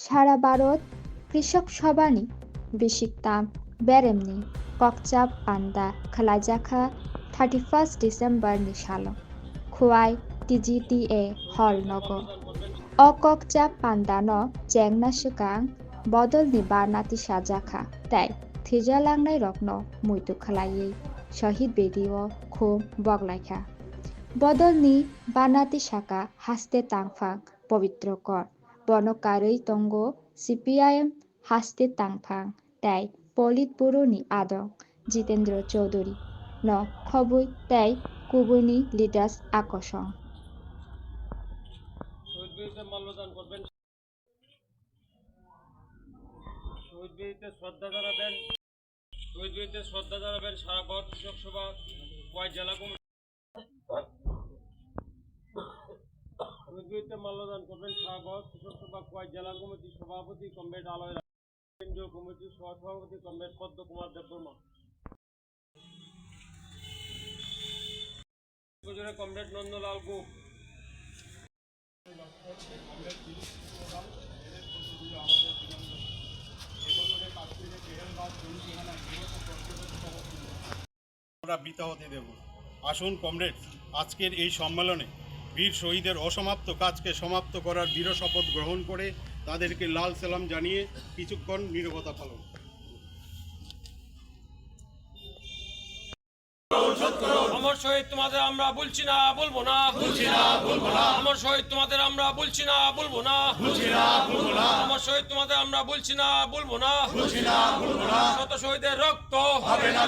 সারা ভারत कृषक सभानि बिसिकताम बेरेमनि ककचाप पान्दा खालायजाखा 31 डिसेम्बरनि सालो खुवाई TGTA हल नगो अ ककचाप पान्दानो जेंना सिगां बदलनि बारनाति साजाखा ताई थैजालांनाय रकनो मुइतु खालायै शहीद बेदिओ खुम बगलायखा बदलनि बारनाति साका हास्ते तांफां पवित्र कर बनकारै तंगो CPIM हास्ते तांफां ताई पलित बुरोनि आदं जितेंद्र चौधरी न खबुई ताई कुबुनी लिडार्स আকর্ষণ শহীদ বীরদের মাল্যদান করবেন, শহীদ বীরদের শ্রদ্ধা জানাবেন সারা ভারত কৃষক সভা কোয়াই জেলা কমিটি। শহীদ বীরদের মাল্যদান করবেন সারা ভারত কৃষক সভা কোয়াই জেলা কমিটির সভাপতি কমরেড আলয় রায়, কেন্দ্রীয় কমিটির সহসভাপতি কমরেড পদ্ম কুমার দেববর্মা, কমরেড নন্দলাল গুপ, আমরা বিতা হতে দেব। আসুন কমরেড, আজকের এই সম্মেলনে বীর শহীদের অসমাপ্ত কাজকে সমাপ্ত করার দৃঢ় শপথ গ্রহণ করে তাদেরকে লাল সালাম জানিয়ে কিছুক্ষণ নীরবতা পালন। আমার শহীদ তোমাদের আমরা বলছি না বলবো না, আমার শহীদ তোমাদের আমরা বলছি না বলবো না, আমার শহীদ তোমাদের আমরা বলছি না বলবো না, শত শহীদের রক্ত হবে না